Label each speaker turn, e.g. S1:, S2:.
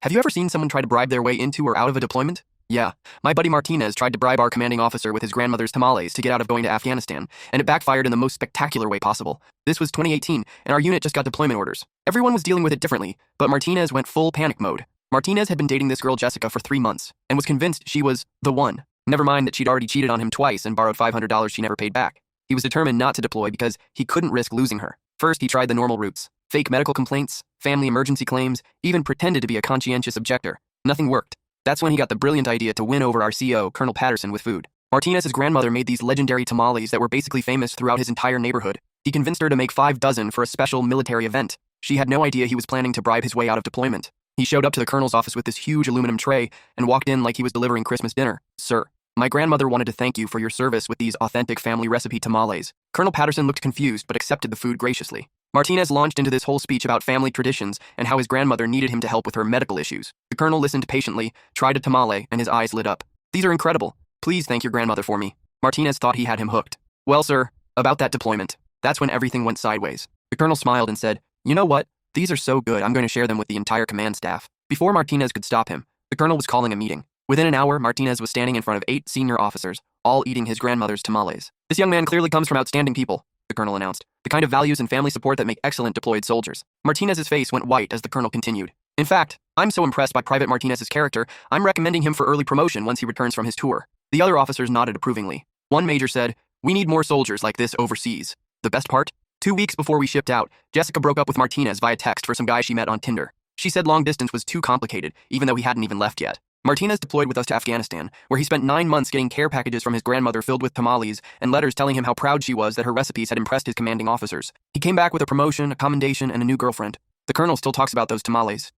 S1: Have you ever seen someone try to bribe their way into or out of a deployment? Yeah, my buddy Martinez tried to bribe our commanding officer with his grandmother's tamales to get out of going to Afghanistan, and it backfired in the most spectacular way possible. This was 2018, and our unit just got deployment orders. Everyone was dealing with it differently, but Martinez went full panic mode. Martinez had been dating this girl Jessica for 3 months, and was convinced she was the one. Never mind that she'd already cheated on him twice and borrowed $500 she never paid back. He was determined not to deploy because he couldn't risk losing her. First, he tried the normal routes. Fake medical complaints, family emergency claims, even pretended to be a conscientious objector. Nothing worked. That's when he got the brilliant idea to win over our CO, Colonel Patterson, with food. Martinez's grandmother made these legendary tamales that were basically famous throughout his entire neighborhood. He convinced her to make 5 dozen for a special military event. She had no idea he was planning to bribe his way out of deployment. He showed up to the colonel's office with this huge aluminum tray and walked in like he was delivering Christmas dinner. "Sir, my grandmother wanted to thank you for your service with these authentic family recipe tamales." Colonel Patterson looked confused but accepted the food graciously. Martinez launched into this whole speech about family traditions and how his grandmother needed him to help with her medical issues. The colonel listened patiently, tried a tamale, and his eyes lit up. "These are incredible. Please thank your grandmother for me." Martinez thought he had him hooked. "Well, sir, about that deployment. That's when everything went sideways." The colonel smiled and said, "You know what? These are so good, I'm going to share them with the entire command staff." Before Martinez could stop him, the colonel was calling a meeting. Within an hour, Martinez was standing in front of 8 senior officers, all eating his grandmother's tamales. "This young man clearly comes from outstanding people," the colonel announced. "The kind of values and family support that make excellent deployed soldiers." Martinez's face went white as the colonel continued. "In fact, I'm so impressed by Private Martinez's character, I'm recommending him for early promotion once he returns from his tour." The other officers nodded approvingly. One major said, "We need more soldiers like this overseas." The best part? 2 weeks before we shipped out, Jessica broke up with Martinez via text for some guy she met on Tinder. She said long distance was too complicated, even though he hadn't even left yet. Martinez deployed with us to Afghanistan, where he spent 9 months getting care packages from his grandmother filled with tamales and letters telling him how proud she was that her recipes had impressed his commanding officers. He came back with a promotion, a commendation, and a new girlfriend. The colonel still talks about those tamales.